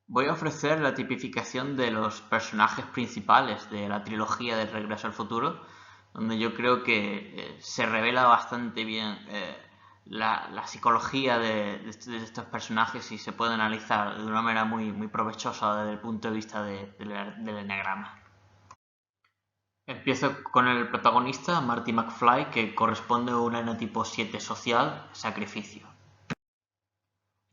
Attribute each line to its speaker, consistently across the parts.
Speaker 1: Voy a ofrecer la tipificación de los personajes principales de la trilogía de Regreso al Futuro, donde yo creo que se revela bastante bien la psicología de estos personajes y se puede analizar de una manera muy provechosa desde el punto de vista del eneagrama. Empiezo con el protagonista, Marty McFly, que corresponde a un enetipo 7 social, sacrificio.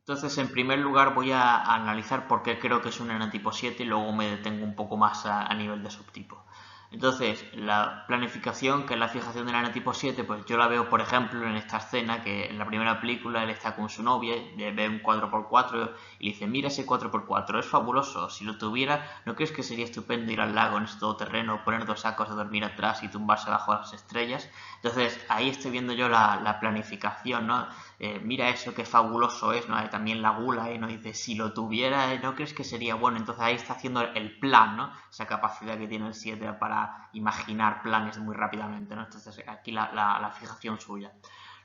Speaker 1: Entonces, en primer lugar voy a analizar por qué creo que es un enetipo 7 y luego me detengo un poco más a nivel de subtipo. Entonces, la planificación, que es la fijación del enetipo 7, pues yo la veo, por ejemplo, en esta escena que en la primera película él está con su novia, ve un 4x4 y le dice, mira ese 4x4, es fabuloso, si lo tuviera, ¿no crees que sería estupendo ir al lago en ese todoterreno, poner dos sacos de dormir atrás y tumbarse bajo las estrellas? Entonces, ahí estoy viendo yo la planificación, ¿no? Mira eso, qué fabuloso es, ¿no? También la gula, ¿no? Dice, si lo tuviera, ¿no crees que sería bueno? Entonces ahí está haciendo el plan, ¿no? Esa capacidad que tiene el 7 para imaginar planes muy rápidamente, ¿no? Entonces aquí la fijación suya.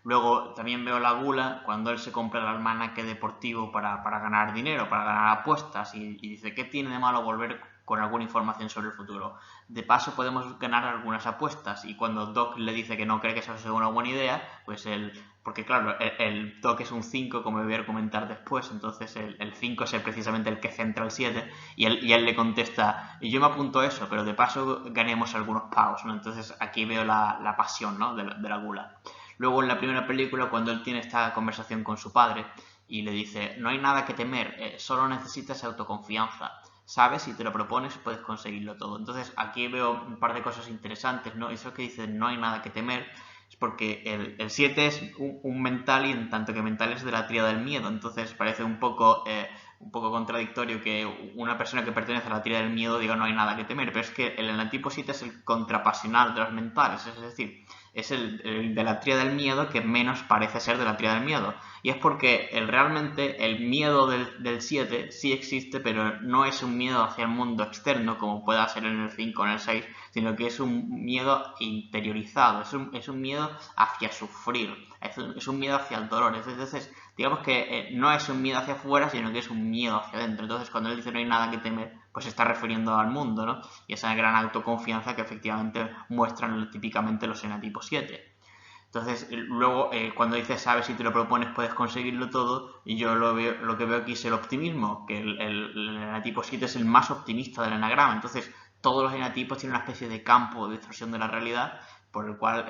Speaker 1: Luego también veo la gula cuando él se compra el almanaque deportivo para ganar dinero, para ganar apuestas y dice, ¿qué tiene de malo volver con alguna información sobre el futuro? De paso podemos ganar algunas apuestas y cuando Doc le dice que no cree que eso sea una buena idea, pues él, porque claro, el Doc es un 5 como voy a comentar después, entonces el 5 es precisamente el que centra el 7 y él le contesta, y yo me apunto a eso, pero de paso ganemos algunos pavos, ¿no? Entonces aquí veo la pasión, ¿no? de la gula. Luego en la primera película, cuando él tiene esta conversación con su padre y le dice, no hay nada que temer, solo necesitas autoconfianza. Sabes, si te lo propones puedes conseguirlo todo. Entonces aquí veo un par de cosas interesantes, ¿no? Eso que dice no hay nada que temer es porque el 7 es un mental y en tanto que mental es de la tríada del miedo. Entonces parece un poco contradictorio que una persona que pertenece a la tríada del miedo diga no hay nada que temer, pero es que el enetipo 7 es el contrapasional de los mentales, es decir, es el de la tríada del miedo que menos parece ser de la tríada del miedo. Y es porque realmente el miedo del 7 sí existe, pero no es un miedo hacia el mundo externo, como pueda ser en el 5 o en el 6, sino que es un miedo interiorizado, es un miedo hacia sufrir, es un miedo hacia el dolor. Entonces, digamos que no es un miedo hacia afuera, sino que es un miedo hacia adentro. Entonces, cuando él dice no hay nada que temer, pues se está refiriendo al mundo, ¿no? Y esa gran autoconfianza que efectivamente muestran típicamente los enetipos 7. Entonces, luego, cuando dices, sabes, si te lo propones, puedes conseguirlo todo, y yo lo que veo aquí es el optimismo, que el enatipo 7 es el más optimista del enagrama. Entonces, todos los enatipos tienen una especie de campo de distorsión de la realidad, por el cual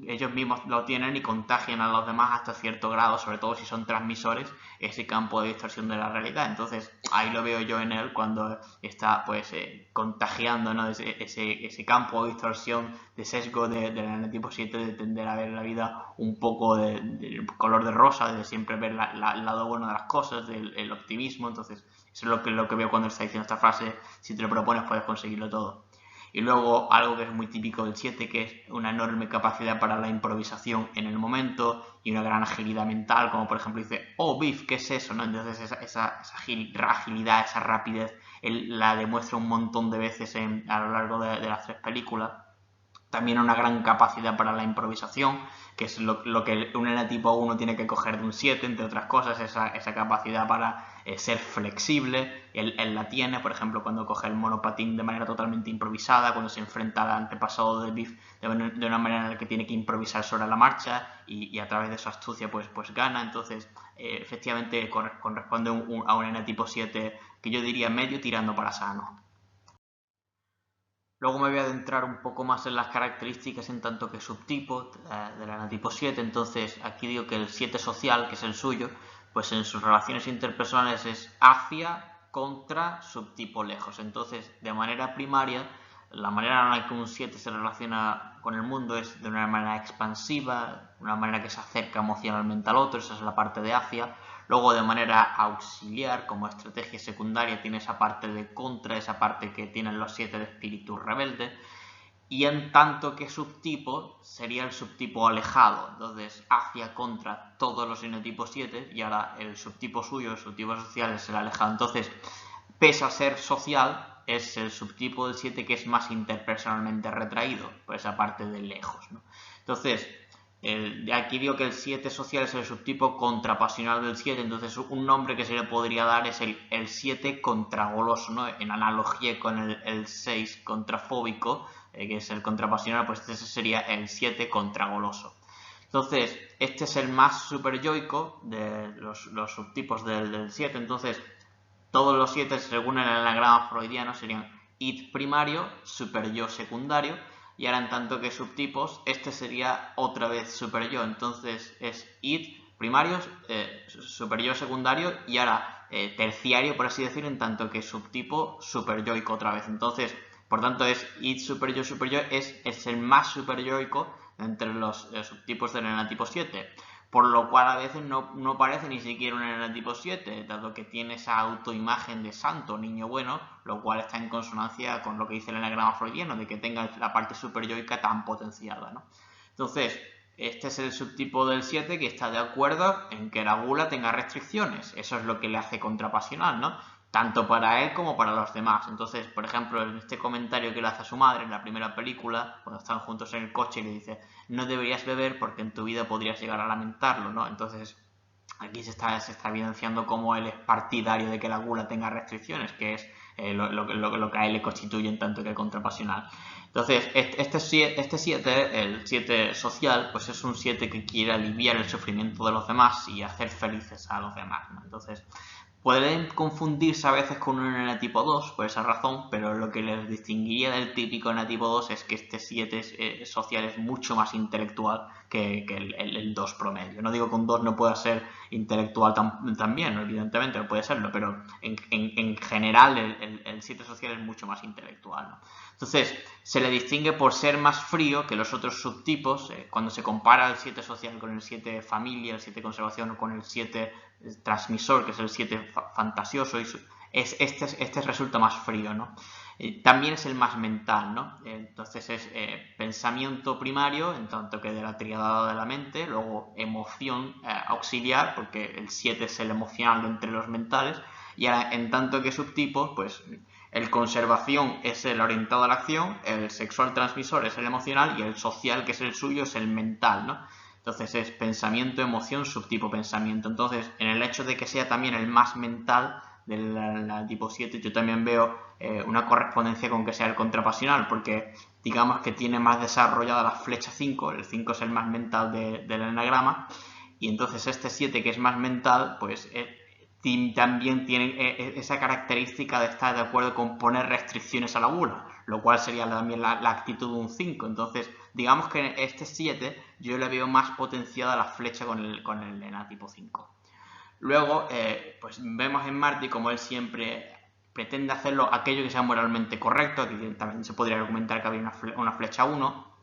Speaker 1: ellos mismos lo tienen y contagian a los demás hasta cierto grado, sobre todo si son transmisores, ese campo de distorsión de la realidad. Entonces, ahí lo veo yo en él cuando está pues contagiando, ¿no? ese campo de distorsión, de sesgo del enetipo 7 de tender a ver la vida un poco de color de rosa, de siempre ver el lado bueno de las cosas, del optimismo. Entonces, eso es lo que veo cuando está diciendo esta frase, si te lo propones puedes conseguirlo todo. Y luego algo que es muy típico del 7, que es una enorme capacidad para la improvisación en el momento y una gran agilidad mental, como por ejemplo dice, oh, Biff, ¿qué es eso? ¿No? Entonces esa agilidad, esa rapidez, él la demuestra un montón de veces a lo largo de las tres películas. También una gran capacidad para la improvisación, que es lo que un enetipo 1 tiene que coger de un 7, entre otras cosas, esa capacidad para ser flexible. Él la tiene, por ejemplo, cuando coge el monopatín de manera totalmente improvisada, cuando se enfrenta al antepasado de Biff de una manera en la que tiene que improvisar sobre la marcha y a través de su astucia pues gana. Entonces, efectivamente, corresponde a un enetipo 7 que yo diría medio tirando para sano. Luego me voy a adentrar un poco más en las características en tanto que subtipo del enetipo 7. Entonces, aquí digo que el 7 social, que es el suyo, pues en sus relaciones interpersonales es hacia, contra, subtipo lejos. Entonces, de manera primaria, la manera en la que un 7 se relaciona con el mundo es de una manera expansiva, una manera que se acerca emocionalmente al otro, esa es la parte de hacia. Luego, de manera auxiliar, como estrategia secundaria, tiene esa parte de contra, esa parte que tienen los 7 de espíritu rebelde. Y en tanto que subtipo sería el subtipo alejado, entonces hacia contra todos los enotipos 7 y ahora el subtipo suyo, el subtipo social es el alejado. Entonces, pese a ser social, es el subtipo del 7 que es más interpersonalmente retraído, por esa parte de lejos, ¿no? Entonces, Aquí digo que el 7 social es el subtipo contrapasional del 7, entonces un nombre que se le podría dar es el 7 contragoloso, ¿no? En analogía con el 6 contrafóbico, que es el contrapasional, pues este sería el 7 contragoloso. Entonces, este es el más superyoico de los subtipos del 7, entonces todos los 7 según el anagrama freudiano serían id primario, superyo secundario, y ahora en tanto que subtipos, este sería otra vez superyo, entonces es id primario, superyo secundario y ahora terciario, por así decir, en tanto que subtipo superyoico otra vez. Entonces, por tanto, es id superyo es el más superyoico entre los subtipos del enatipo 7. Por lo cual a veces no parece ni siquiera un enatipo 7, dado que tiene esa autoimagen de santo, niño bueno, lo cual está en consonancia con lo que dice el enagrama freudiano, de que tenga la parte superyoica tan potenciada, ¿no? Entonces, este es el subtipo del 7 que está de acuerdo en que la gula tenga restricciones. Eso es lo que le hace contrapasional, ¿no? Tanto para él como para los demás. Entonces, por ejemplo, en este comentario que le hace a su madre en la primera película, cuando están juntos en el coche y le dice, no deberías beber porque en tu vida podrías llegar a lamentarlo, ¿no? Entonces, aquí se está evidenciando cómo él es partidario de que la gula tenga restricciones, que es lo que a él le constituye en tanto que contrapasional. Entonces, este 7, el 7 social, pues es un 7 que quiere aliviar el sufrimiento de los demás y hacer felices a los demás, ¿no? Entonces, pueden confundirse a veces con un enatipo 2 por esa razón, pero lo que les distinguiría del típico enatipo 2 es que este 7 social es mucho más intelectual que el 2 promedio. No digo que un 2 no pueda ser intelectual también, evidentemente no puede serlo, pero en general el 7 social es mucho más intelectual, ¿no? Entonces, se le distingue por ser más frío que los otros subtipos. Cuando se compara el 7 social con el 7 familia, el 7 conservación o con el 7 transmisor, que es el 7 fantasioso, este resulta más frío, ¿no? También es el más mental, ¿no? Entonces es pensamiento primario, en tanto que de la tríada de la mente, luego emoción auxiliar, porque el 7 es el emocional de entre los mentales, y ahora, en tanto que subtipos, pues el conservación es el orientado a la acción, el sexual transmisor es el emocional y el social, que es el suyo, es el mental, ¿no? Entonces es pensamiento, emoción, subtipo pensamiento. Entonces, en el hecho de que sea también el más mental del tipo 7, yo también veo una correspondencia con que sea el contrapasional, porque digamos que tiene más desarrollada la flecha 5, el 5 es el más mental del enagrama, y entonces este 7 que es más mental, pues también tiene esa característica de estar de acuerdo con poner restricciones a la gula, lo cual sería también la actitud de un 5. Entonces, digamos que en este 7 yo le veo más potenciada la flecha con el enatipo 5. Luego, pues vemos en Marty como él siempre pretende hacerlo aquello que sea moralmente correcto. Aquí también se podría argumentar que había una flecha 1.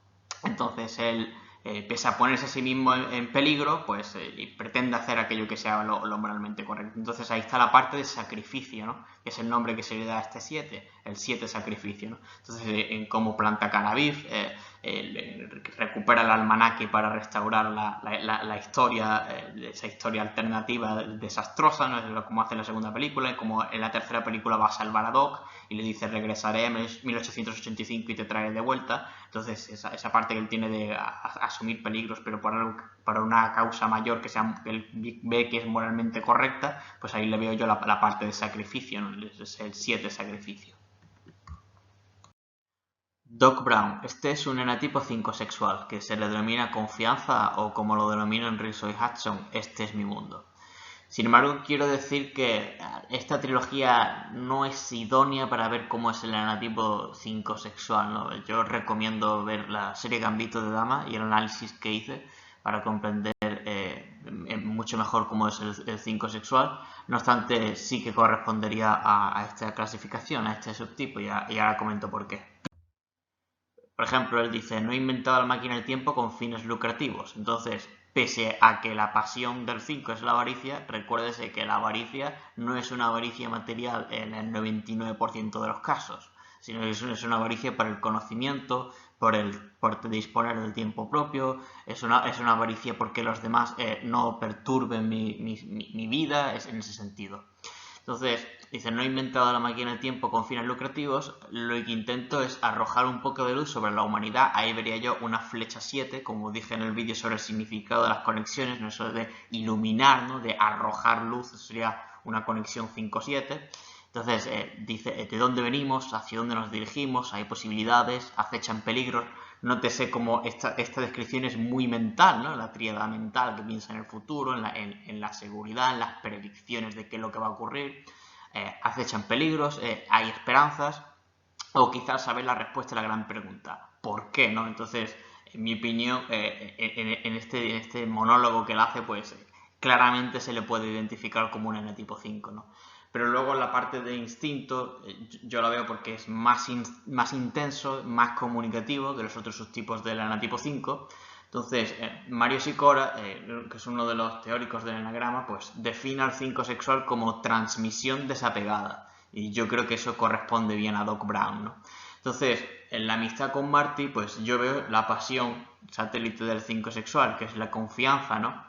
Speaker 1: Entonces él, pese a ponerse a sí mismo en peligro, pues pretende hacer aquello que sea lo moralmente correcto. Entonces ahí está la parte de sacrificio, ¿no? Que es el nombre que se le da a este 7, el 7 sacrificio, ¿no? Entonces en cómo planta cannabis, recupera el almanaque para restaurar la historia, esa historia alternativa desastrosa, ¿no? Es como hace en la segunda película, y como en la tercera película va a salvar a Doc y le dice regresaré en 1885 y te traeré de vuelta. Entonces esa parte que él tiene de asumir peligros, pero para una causa mayor que él ve que es moralmente correcta, pues ahí le veo yo la parte de sacrificio, ¿no? Es el 7 sacrificio. Doc Brown. Este es un enatipo 5 sexual, que se le denomina confianza o como lo denominan Rizzo y Hudson, este es mi mundo. Sin embargo, quiero decir que esta trilogía no es idónea para ver cómo es el enatipo 5 sexual, ¿no? Yo recomiendo ver la serie Gambito de Dama y el análisis que hice para comprender mucho mejor cómo es el 5 sexual. No obstante, sí que correspondería a esta clasificación, a este subtipo, y ahora comento por qué. Por ejemplo, él dice, no he inventado la máquina del tiempo con fines lucrativos. Entonces, pese a que la pasión del 5 es la avaricia, recuérdese que la avaricia no es una avaricia material en el 99% de los casos, sino que es una avaricia por el conocimiento, por disponer del tiempo propio, es una avaricia porque los demás no perturben mi vida, es en ese sentido. Entonces, dice, no he inventado la máquina del tiempo con fines lucrativos, lo que intento es arrojar un poco de luz sobre la humanidad. Ahí vería yo una flecha 7, como dije en el vídeo sobre el significado de las conexiones, no eso de iluminar, ¿no? De arrojar luz, eso sería una conexión 5-7. Entonces, dice, ¿de dónde venimos? ¿Hacia dónde nos dirigimos? ¿Hay posibilidades? ¿Acechan peligros? Nótese cómo esta descripción es muy mental, ¿no? La tríada mental que piensa en el futuro, en la seguridad, en las predicciones de qué es lo que va a ocurrir. Acechan peligros, hay esperanzas, o quizás saber la respuesta a la gran pregunta, ¿por qué? ¿No? Entonces, en mi opinión, en este monólogo que él hace, pues claramente se le puede identificar como un N-tipo 5, ¿no? Pero luego la parte de instinto, yo la veo porque es más intenso, más comunicativo que los otros subtipos del N-tipo 5. Entonces, Mario Sikora, que es uno de los teóricos del enagrama, pues define al 5 sexual como transmisión desapegada. Y yo creo que eso corresponde bien a Doc Brown, ¿no? Entonces, en la amistad con Marty, pues yo veo la pasión satélite del 5 sexual, que es la confianza, ¿no?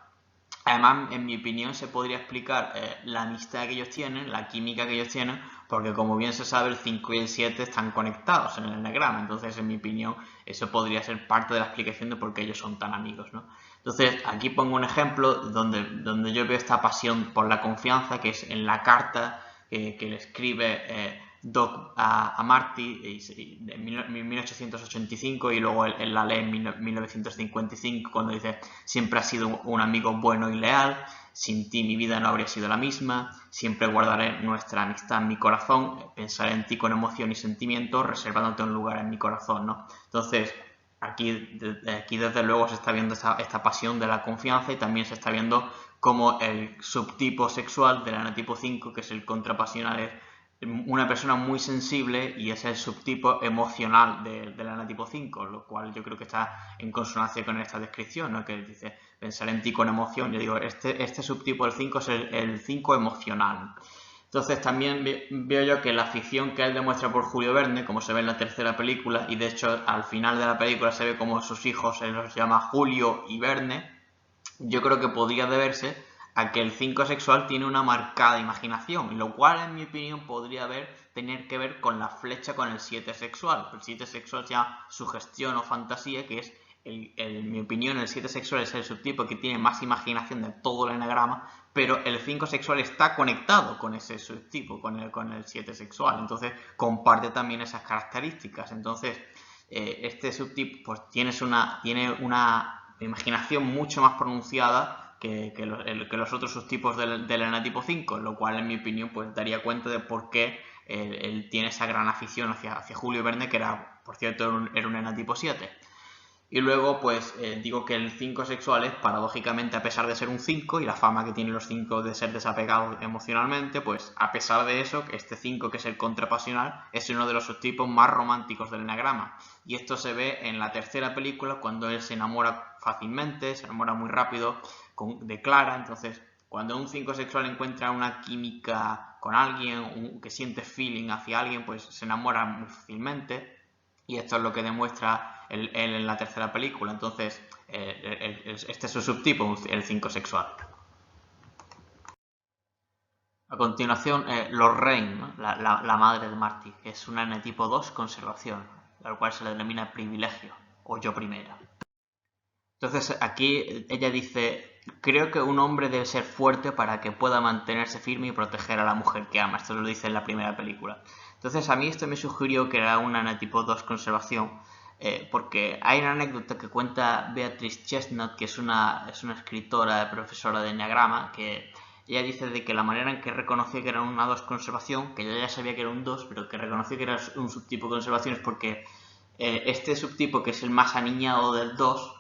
Speaker 1: Además, en mi opinión, se podría explicar la amistad que ellos tienen, la química que ellos tienen, porque como bien se sabe, el 5 y el 7 están conectados en el enagrama. Entonces, en mi opinión, eso podría ser parte de la explicación de por qué ellos son tan amigos, ¿no? Entonces, aquí pongo un ejemplo donde yo veo esta pasión por la confianza, que es en la carta que le escribe Doc a Marty en 1885 y luego él la lee en 1955 cuando dice: siempre has sido un amigo bueno y leal, sin ti mi vida no habría sido la misma, siempre guardaré nuestra amistad en mi corazón, pensaré en ti con emoción y sentimiento, reservándote un lugar en mi corazón, ¿no? Entonces, aquí desde luego se está viendo esta pasión de la confianza y también se está viendo como el subtipo sexual del N-tipo 5, que es el contrapasional, es una persona muy sensible y es el subtipo emocional del N-tipo 5, lo cual yo creo que está en consonancia con esta descripción, ¿no? Que dice pensar en ti con emoción. Yo digo, este subtipo del 5 es el 5 emocional. Entonces también veo yo que la afición que él demuestra por Julio Verne, como se ve en la tercera película, y de hecho al final de la película se ve como sus hijos, él los llama Julio y Verne, yo creo que podría deberse a que el 5 sexual tiene una marcada imaginación, lo cual en mi opinión podría tener que ver con la flecha con el 7 sexual. El 7 sexual se llama sugestión o fantasía, que es, en mi opinión, el 7 sexual es el subtipo que tiene más imaginación de todo el enagrama, pero el 5 sexual está conectado con ese subtipo, con el 7 sexual, entonces comparte también esas características. Entonces, este subtipo pues tiene una imaginación mucho más pronunciada que los otros subtipos del N-tipo 5, lo cual en mi opinión pues daría cuenta de por qué él tiene esa gran afición hacia Julio Verne, que era, por cierto, era un N-tipo 7. Y luego, pues digo que el 5 sexual es, paradójicamente, a pesar de ser un 5 y la fama que tienen los 5 de ser desapegados emocionalmente, pues a pesar de eso, este 5 que es el contrapasional es uno de los subtipos más románticos del enagrama. Y esto se ve en la tercera película cuando él se enamora fácilmente, se enamora muy rápido de Clara. Entonces, cuando un 5 sexual encuentra una química con alguien, que siente feeling hacia alguien, pues se enamora muy fácilmente. Y esto es lo que demuestra él en la tercera película. Entonces, este es su subtipo, el 5 sexual. A continuación, Lorraine, ¿no? la madre de Marty, que es una N-tipo 2 conservación, al cual se le denomina privilegio, o yo primera. Entonces, aquí ella dice: creo que un hombre debe ser fuerte para que pueda mantenerse firme y proteger a la mujer que ama. Esto lo dice en la primera película. Entonces, a mí esto me sugirió que era una N-tipo 2 conservación, porque hay una anécdota que cuenta Beatrice Chestnut, que es una escritora, profesora de enneagrama, que ella dice de que la manera en que reconoció que era una 2 conservación, que ella ya sabía que era un 2, pero que reconoció que era un subtipo de conservación, es porque este subtipo, que es el más aniñado del 2,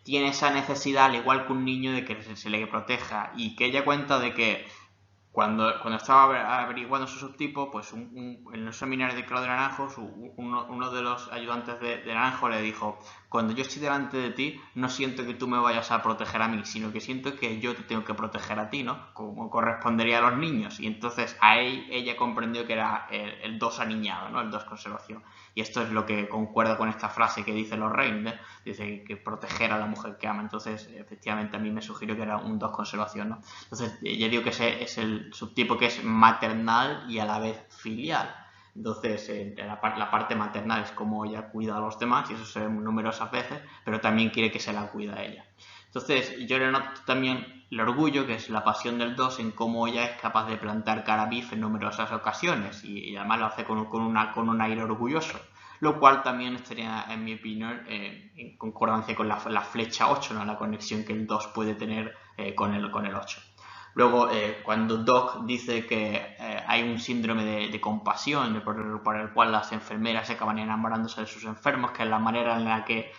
Speaker 1: tiene esa necesidad, al igual que un niño, de que se le proteja, y que ella cuenta de que cuando estaba averiguando su subtipo, pues en un seminario de Claudio Naranjo, uno de los ayudantes de Naranjo le dijo: cuando yo estoy delante de ti, no siento que tú me vayas a proteger a mí, sino que siento que yo te tengo que proteger a ti, ¿no? Como correspondería a los niños. Y entonces ahí ella comprendió que era el 2 aniñado, ¿no? El 2 conservación. Y esto es lo que concuerda con esta frase que dice Lorraine, ¿eh? Dice que proteger a la mujer que ama. Entonces, efectivamente, a mí me sugirió que era un 2 conservación, ¿no? Entonces, ya digo que ese es el subtipo que es maternal y a la vez filial. Entonces, la parte maternal es como ella cuida a los demás, y eso se ve numerosas veces, pero también quiere que se la cuida a ella. Entonces, yo le noto también el orgullo, que es la pasión del 2, en cómo ella es capaz de plantar cara a Biff en numerosas ocasiones, y además lo hace con un aire orgulloso, lo cual también estaría, en mi opinión, en concordancia con la flecha 8, ¿no? La conexión que el 2 puede tener con el 8. Luego, cuando Doc dice que hay un síndrome de compasión por el cual las enfermeras se acaban enamorándose de sus enfermos, que es la manera en la que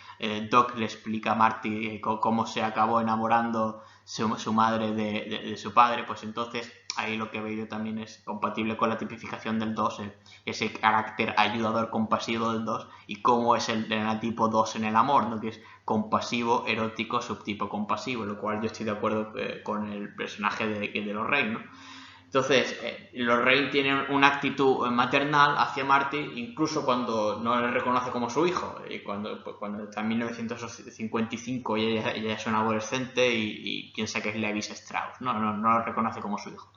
Speaker 1: Doc le explica a Marty cómo se acabó enamorando su madre de su padre, pues entonces ahí lo que veo yo también es compatible con la tipificación del 2, ese carácter ayudador compasivo del 2, y cómo es el enatipo 2 en el amor, ¿no? Que es compasivo, erótico, subtipo compasivo, lo cual yo estoy de acuerdo con el personaje de Lorraine, ¿no? Entonces, Lorraine tiene una actitud maternal hacia Marty, incluso cuando no le reconoce como su hijo, y cuando está en 1955 y ella es una adolescente y piensa que es Levis Strauss, no lo reconoce como su hijo.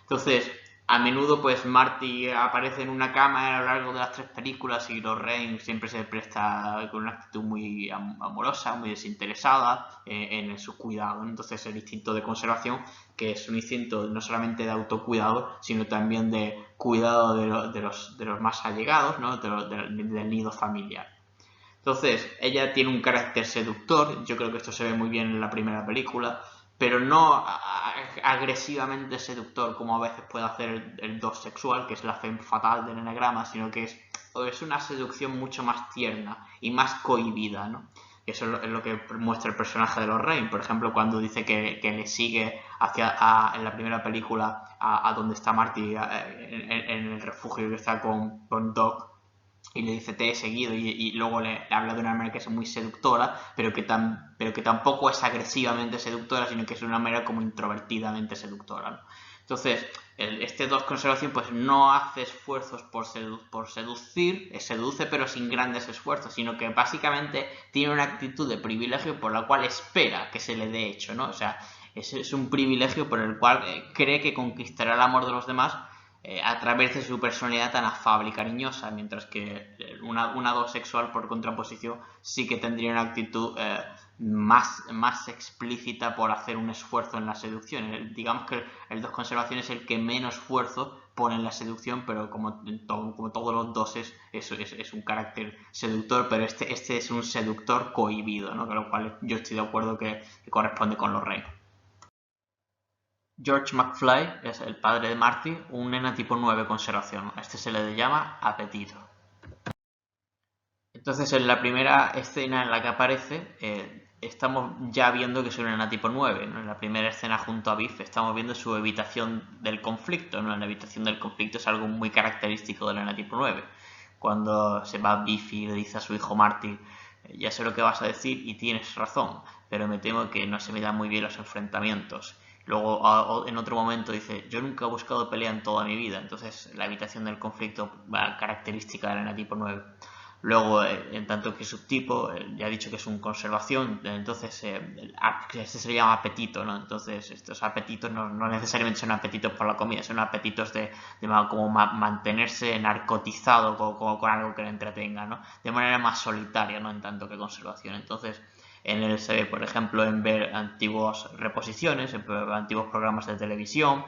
Speaker 1: Entonces, a menudo pues Marty aparece en una cama a lo largo de las 3 películas, y Lorraine siempre se presta con una actitud muy amorosa, muy desinteresada en su cuidado. Entonces, el instinto de conservación, que es un instinto no solamente de autocuidado, sino también de cuidado de los más allegados, ¿no? Del nido familiar. Entonces, ella tiene un carácter seductor, yo creo que esto se ve muy bien en la primera película, pero no agresivamente seductor como a veces puede hacer el 2 sexual, que es la femme fatale del enagrama, sino que es una seducción mucho más tierna y más cohibida, ¿no? Eso es lo que muestra el personaje de Lorraine, por ejemplo, cuando dice que le sigue en la primera película a donde está Marty, en el refugio que está con Doc, y le dice te he seguido, y luego le habla de una manera que es muy seductora, pero que tampoco es agresivamente seductora, sino que es de una manera como introvertidamente seductora, ¿no? Entonces, este 2 conservación pues no hace esfuerzos por seducir, seduce pero sin grandes esfuerzos, sino que básicamente tiene una actitud de privilegio por la cual espera que se le dé hecho, ¿no? O sea, es un privilegio por el cual cree que conquistará el amor de los demás a través de su personalidad tan afable y cariñosa, mientras que una 2 sexual, por contraposición, sí que tendría una actitud más explícita por hacer un esfuerzo en la seducción. Digamos que el 2 conservación es el que menos esfuerzo pone en la seducción, pero como todos los 2 es un carácter seductor, pero este es un seductor cohibido, ¿no? Con lo cual yo estoy de acuerdo que corresponde con Lorraine. George McFly es el padre de Marty, un enatipo 9 conservación. A este se le llama apetito. Entonces, en la primera escena en la que aparece, estamos ya viendo que es un enatipo 9, ¿no? En la primera escena junto a Biff estamos viendo su evitación del conflicto, ¿no? La evitación del conflicto es algo muy característico del enatipo 9. Cuando se va Biff y le dice a su hijo Marty, ya sé lo que vas a decir y tienes razón, pero me temo que no se me dan muy bien los enfrentamientos. Luego, en otro momento dice, yo nunca he buscado pelea en toda mi vida. Entonces, la evitación del conflicto va característica del enatipo 9. Luego, en tanto que subtipo, ya he dicho que es un conservación, entonces este se le llama apetito, ¿no? Entonces, estos apetitos no necesariamente son apetitos por la comida, son apetitos de como mantenerse narcotizado con algo que le entretenga, ¿no? De manera más solitaria, ¿no? En tanto que conservación. Entonces, en él se ve, por ejemplo, en ver antiguas reposiciones, en antiguos programas de televisión,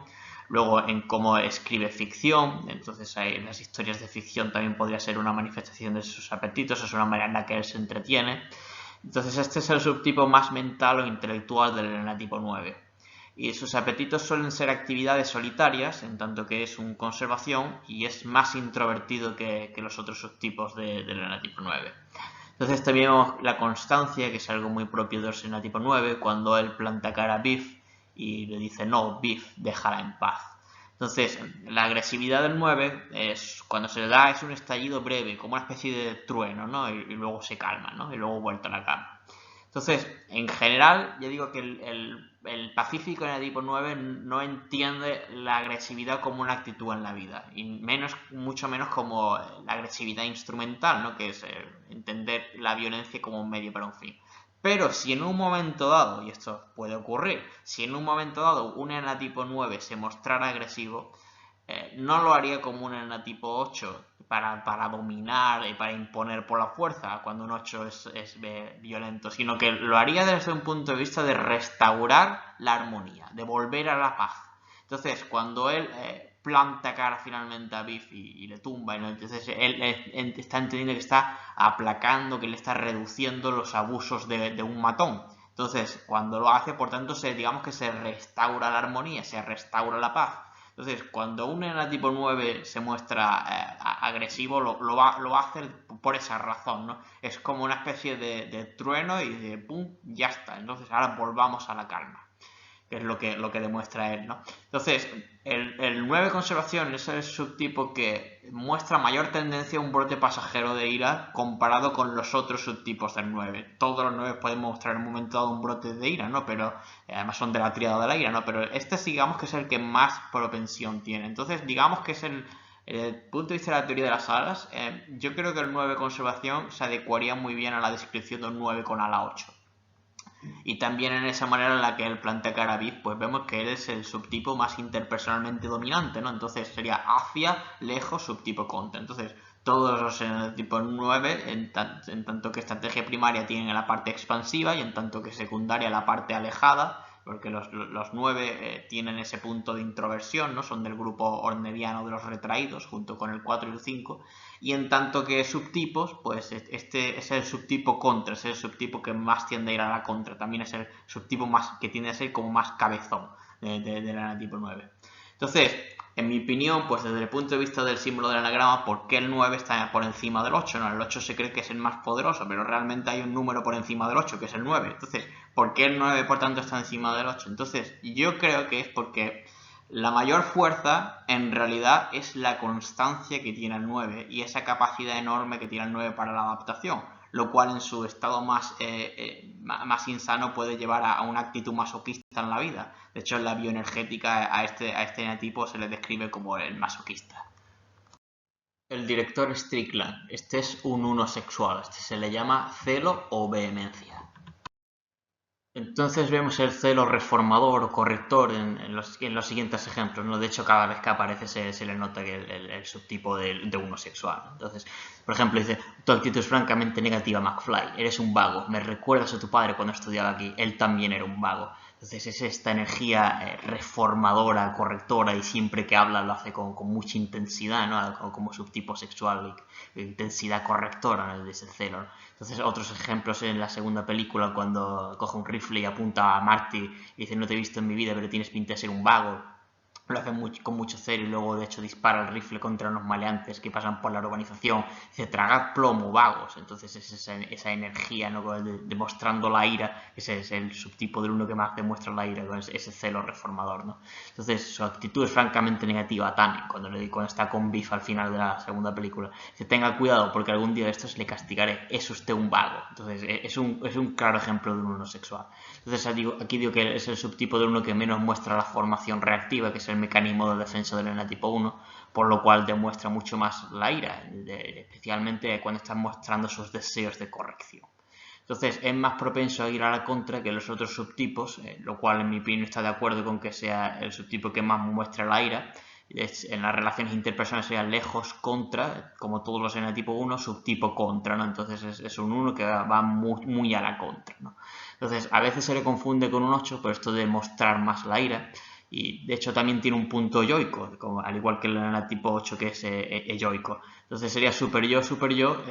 Speaker 1: luego en cómo escribe ficción. Entonces en las historias de ficción también podría ser una manifestación de sus apetitos, es una manera en la que él se entretiene. Entonces este es el subtipo más mental o intelectual del enatipo 9. Y sus apetitos suelen ser actividades solitarias, en tanto que es un conservación y es más introvertido que los otros subtipos del enatipo 9. Entonces también vemos la constancia, que es algo muy propio del enatipo 9, cuando él planta cara a Biff y le dice, no, Biff, déjala en paz. Entonces, la agresividad del 9 es cuando se le da es un estallido breve, como una especie de trueno, ¿no? Y luego se calma, ¿no? Y luego vuelta a la calma. Entonces, en general, yo digo que el pacífico en el tipo 9 no entiende la agresividad como una actitud en la vida, y mucho menos como la agresividad instrumental, ¿no? Que es entender la violencia como un medio para un fin. Pero si en un momento dado, y esto puede ocurrir, si en un momento dado un enatipo 9 se mostrara agresivo, no lo haría como un enatipo 8 para dominar y para imponer por la fuerza cuando un 8 es violento, sino que lo haría desde un punto de vista de restaurar la armonía, de volver a la paz. Entonces, cuando él planta cara finalmente a Biff y le tumba, ¿no? Entonces él está entendiendo que está aplacando, que le está reduciendo los abusos de un matón. Entonces, cuando lo hace, por tanto, digamos que se restaura la armonía, se restaura la paz. Entonces, cuando un enatipo 9 se muestra agresivo, lo va a hacer por esa razón, ¿no? Es como una especie de trueno y de pum, ya está. Entonces, ahora volvamos a la calma, que es lo que demuestra él, ¿no? Entonces, el 9 conservación es el subtipo que muestra mayor tendencia a un brote pasajero de ira comparado con los otros subtipos del 9. Todos los 9 pueden mostrar en un momento dado un brote de ira, ¿no? Pero además son de la tríada de la ira, ¿no? Pero este digamos que es el que más propensión tiene. Entonces, digamos que es el punto de vista de la teoría de las alas, yo creo que el 9 conservación se adecuaría muy bien a la descripción de un 9 con ala 8. Y también en esa manera en la que él plantea cara a Biff, pues vemos que él es el subtipo más interpersonalmente dominante, ¿no? Entonces sería hacia, lejos, subtipo contra. Entonces, todos los tipo 9, en tanto que estrategia primaria tienen la parte expansiva y en tanto que secundaria la parte alejada, porque los 9 tienen ese punto de introversión, ¿no? Son del grupo orneviano de los retraídos, junto con el 4 y el 5. Y en tanto que subtipos, pues este es el subtipo contra, es el subtipo que más tiende a ir a la contra. También es el subtipo más que tiende a ser como más cabezón del enatipo 9. Entonces, en mi opinión, pues desde el punto de vista del símbolo del anagrama, ¿por qué el 9 está por encima del 8? No, el 8 se cree que es el más poderoso, pero realmente hay un número por encima del 8, que es el 9. Entonces, ¿por qué el 9 por tanto está encima del 8? Entonces, yo creo que es porque la mayor fuerza en realidad es la constancia que tiene el 9 y esa capacidad enorme que tiene el 9 para la adaptación, lo cual en su estado más insano puede llevar a una actitud masoquista en la vida. De hecho, en la bioenergética a este enatipo se le describe como el masoquista. El director Strickland, este es un 1 sexual, este se le llama celo o vehemencia. Entonces vemos el celo reformador o corrector en los siguientes ejemplos, ¿no? De hecho, cada vez que aparece se le nota que el subtipo de uno sexual. Entonces, por ejemplo, dice, tu actitud es francamente negativa, McFly, eres un vago, me recuerdas a tu padre cuando estudiaba aquí, él también era un vago. Entonces es esta energía reformadora, correctora, y siempre que habla lo hace con mucha intensidad, ¿no? Como subtipo sexual, intensidad correctora, ¿no? De ese celo, ¿no? Entonces otros ejemplos en la segunda película, cuando coge un rifle y apunta a Marty y dice, no te he visto en mi vida, pero tienes pinta de ser un vago. Lo hace con mucho celo y luego de hecho dispara el rifle contra unos maleantes que pasan por la urbanización. Dice, tragad plomo, vagos. Entonces es esa energía, ¿no? Demostrando la ira. Ese es el subtipo del uno que más demuestra la ira, con ese celo reformador, ¿no? Entonces su actitud es francamente negativa a Tane cuando está con Biff al final de la segunda película. Dice, tenga cuidado porque algún día de estos le castigaré, es usted un vago. Entonces es un claro ejemplo de un uno sexual. Entonces aquí digo que es el subtipo del uno que menos muestra la formación reactiva, que es el mecanismo de defensa del enatipo 1, por lo cual demuestra mucho más la ira, especialmente cuando está mostrando sus deseos de corrección. Entonces es más propenso a ir a la contra que los otros subtipos, lo cual en mi opinión está de acuerdo con que sea el subtipo que más muestra la ira. En las relaciones interpersonales sería lejos contra, como todos los enatipo 1, subtipo contra, ¿no? Entonces es un 1 que va muy a la contra, ¿no? Entonces a veces se le confunde con un 8 por esto de mostrar más la ira. Y de hecho también tiene un punto yoico, al igual que el enatipo 8 que es eyoico. Entonces sería super yo,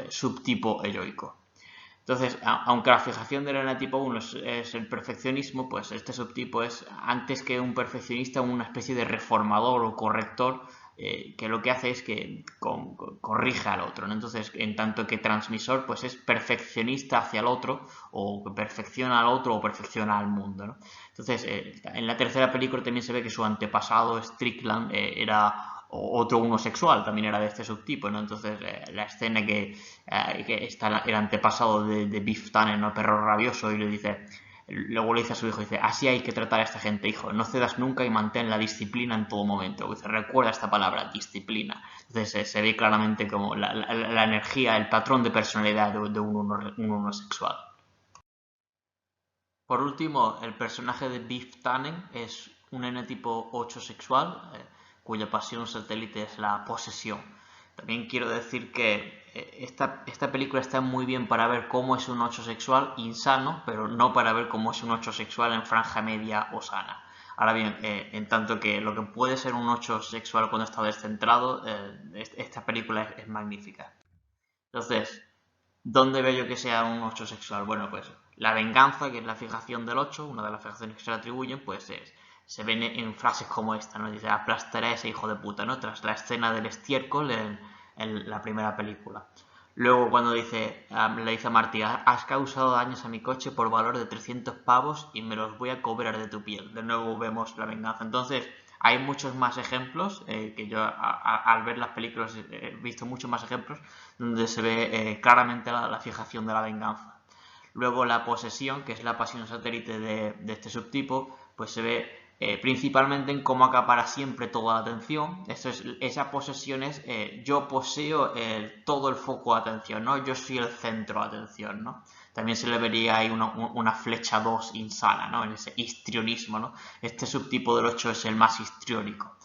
Speaker 1: subtipo eyoico. Entonces, aunque la fijación del enatipo 1 es el perfeccionismo, pues este subtipo es, antes que un perfeccionista, una especie de reformador o corrector que lo que hace es que corrige al otro, ¿no? Entonces, en tanto que transmisor, pues es perfeccionista hacia el otro, o perfecciona al otro, o perfecciona al mundo, ¿no? Entonces, en la tercera película también se ve que su antepasado, Strickland, era otro homosexual, también era de este subtipo, ¿no? Entonces, la escena que está el antepasado de Biff Tannen, ¿no? El perro rabioso, y le dice... Luego le dice a su hijo, dice, así hay que tratar a esta gente, hijo, no cedas nunca y mantén la disciplina en todo momento. Dice, recuerda esta palabra, disciplina. Entonces se ve claramente como la energía, el patrón de personalidad de un homosexual. Por último, el personaje de Biff Tannen es un N tipo 8 sexual, cuya pasión satélite es la posesión. También quiero decir que esta película está muy bien para ver cómo es un 8 sexual insano, pero no para ver cómo es un 8 sexual en franja media o sana. Ahora bien, en tanto que lo que puede ser un 8 sexual cuando está descentrado, esta película es magnífica. Entonces, ¿dónde veo yo que sea un 8 sexual? Bueno, pues la venganza, que es la fijación del 8, una de las fijaciones que se le atribuyen, pues se ven en frases como esta, ¿no? Dice, aplastaré a ese hijo de puta, ¿no? Tras la escena del estiércol en la primera película. Luego cuando le dice a Marty, has causado daños a mi coche por valor de 300 pavos y me los voy a cobrar de tu piel. De nuevo vemos la venganza. Entonces, hay muchos más ejemplos, que yo al ver las películas he visto muchos más ejemplos, donde se ve claramente la fijación de la venganza. Luego la posesión, que es la pasión satélite de este subtipo, pues se ve principalmente en cómo acapara siempre toda la atención. Esa posesión es yo poseo todo el foco de atención, ¿no? Yo soy el centro de atención, ¿no? También se le vería ahí una flecha 2 insana, ¿no? En ese histrionismo, ¿no? Este subtipo del 8 es el más histriónico.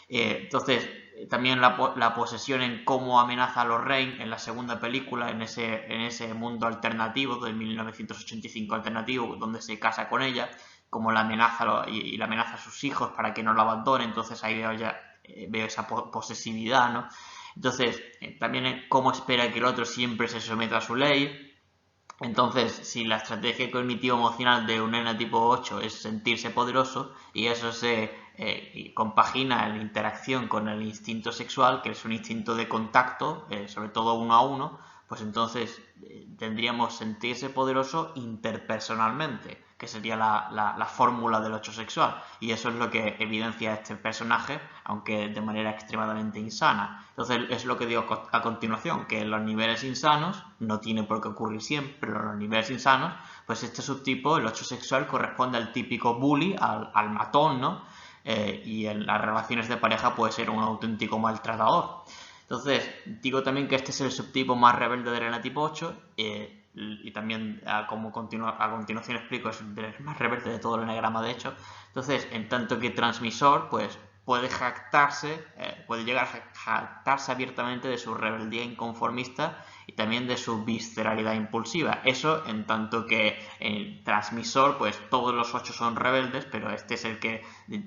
Speaker 1: Entonces, también la posesión en cómo amenaza a Lorraine en la segunda película, en ese mundo alternativo del 1985 alternativo, donde se casa con ella, como la amenaza y la amenaza a sus hijos para que no la abandone. Entonces ahí veo esa posesividad, ¿no? Entonces, también cómo espera que el otro siempre se someta a su ley. Entonces, si la estrategia cognitivo-emocional de un ENA tipo 8 es sentirse poderoso y eso se compagina en la interacción con el instinto sexual, que es un instinto de contacto, sobre todo uno a uno, pues entonces tendríamos sentirse poderoso interpersonalmente, que sería la fórmula del 8 sexual. Y eso es lo que evidencia este personaje, aunque de manera extremadamente insana. Entonces es lo que digo a continuación, que en los niveles insanos, no tiene por qué ocurrir siempre, pero en los niveles insanos, pues este subtipo, el 8 sexual, corresponde al típico bully, al matón, ¿no? Y en las relaciones de pareja puede ser un auténtico maltratador. Entonces, digo también que este es el subtipo más rebelde del ENA tipo 8, y también a continuación explico, es el más rebelde de todo el enagrama, de hecho. Entonces, en tanto que transmisor, pues puede llegar a jactarse abiertamente de su rebeldía inconformista y también de su visceralidad impulsiva. Eso en tanto que el transmisor, pues todos los 8 son rebeldes, pero este es el que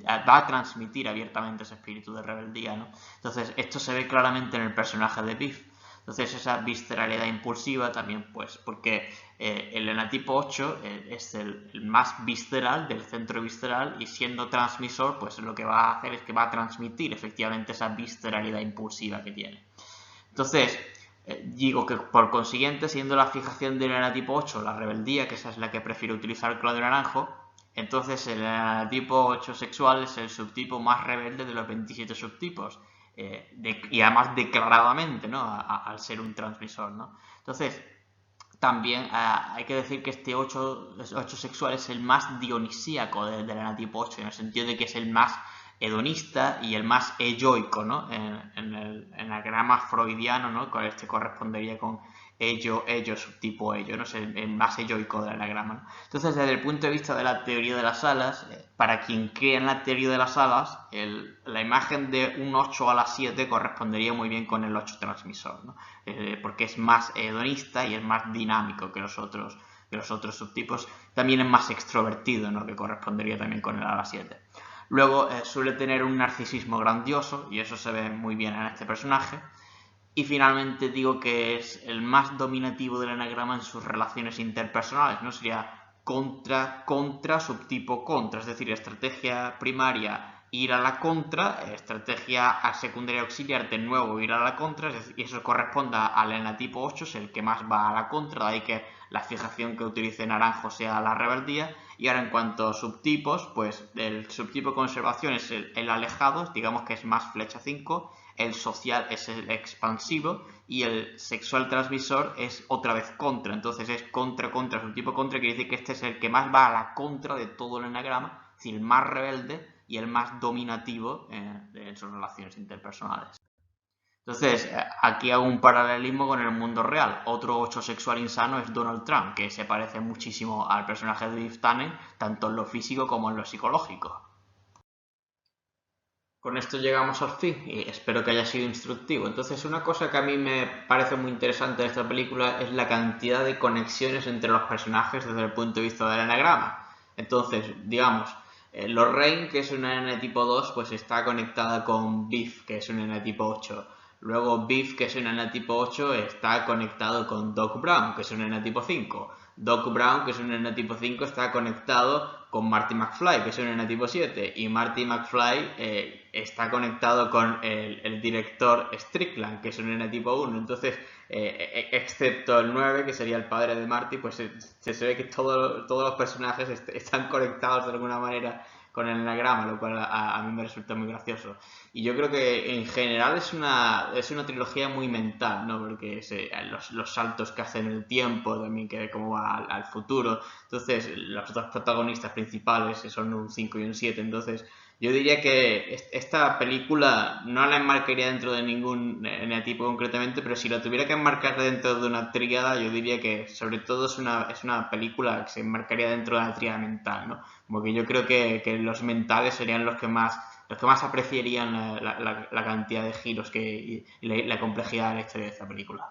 Speaker 1: va a transmitir abiertamente ese espíritu de rebeldía, ¿no? Entonces, esto se ve claramente en el personaje de Biff. Entonces, esa visceralidad impulsiva también, pues, porque el enatipo 8 es el más visceral, del centro visceral, y siendo transmisor, pues lo que va a hacer es que va a transmitir efectivamente esa visceralidad impulsiva que tiene. Entonces, digo que por consiguiente, siendo la fijación del enatipo 8 la rebeldía, que esa es la que prefiero utilizar Claudio Naranjo, entonces el enatipo 8 sexual es el subtipo más rebelde de los 27 subtipos. Y además declaradamente, ¿no? Al ser un transmisor, ¿no? Entonces, también hay que decir que este 8 sexual es el más dionisíaco del enatipo 8, en el sentido de que es el más hedonista y el más eyoico, ¿no? En el enagrama freudiano, ¿no? Con este correspondería con ello, subtipo ello, ¿no? Es el más eyoico del enagrama, ¿no? Entonces, desde el punto de vista de la teoría de las alas, para quien cree en la teoría de las alas, la imagen de un 8 a la 7 correspondería muy bien con el 8 transmisor, ¿no? Porque es más hedonista y es más dinámico que los otros subtipos. También es más extrovertido, ¿no? Que correspondería también con el ala 7. Luego suele tener un narcisismo grandioso, y eso se ve muy bien en este personaje. Y finalmente digo que es el más dominativo del enagrama en sus relaciones interpersonales, ¿no? Sería contra, subtipo contra, es decir, estrategia primaria ir a la contra, estrategia secundaria auxiliar, de nuevo ir a la contra, y eso corresponde al enatipo 8, es el que más va a la contra, de ahí que la fijación que utilice Naranjo sea la rebeldía. Y ahora en cuanto a subtipos, pues el subtipo de conservación es el alejado, digamos que es más flecha 5, el social es el expansivo y el sexual transmisor es otra vez contra, entonces es contra, subtipo contra, quiere decir que este es el que más va a la contra de todo el enagrama, es decir, el más rebelde y el más dominativo en sus relaciones interpersonales. Entonces, aquí hago un paralelismo con el mundo real. Otro 8 sexual insano es Donald Trump, que se parece muchísimo al personaje de Biff Tannen, tanto en lo físico como en lo psicológico. Con esto llegamos al fin y espero que haya sido instructivo. Entonces, una cosa que a mí me parece muy interesante de esta película es la cantidad de conexiones entre los personajes desde el punto de vista del enagrama. Entonces, digamos, Lorraine, que es una N tipo 2, pues está conectada con Biff, que es una N tipo 8. Luego Biff, que es una N tipo 8, está conectado con Doc Brown, que es una N tipo 5. Doc Brown, que es un N tipo 5, está conectado con Marty McFly, que es un N tipo 7. Y Marty McFly está conectado con el director Strickland, que es un N tipo 1. Entonces, excepto el 9, que sería el padre de Marty, pues se ve que todos los personajes están conectados de alguna manera con el enagrama, lo cual a mí me resulta muy gracioso. Y yo creo que en general es una trilogía muy mental, ¿no? Porque los saltos que hace en el tiempo, también que cómo va al futuro. Entonces, los dos protagonistas principales son un 5 y un 7. Entonces, yo diría que esta película no la enmarcaría dentro de ningún eneatipo concretamente, pero si la tuviera que enmarcar dentro de una tríada, yo diría que sobre todo es una película que se enmarcaría dentro de la tríada mental, ¿no? Como que yo creo que los mentales serían los que más apreciarían la cantidad de giros y la complejidad de la historia de esta película.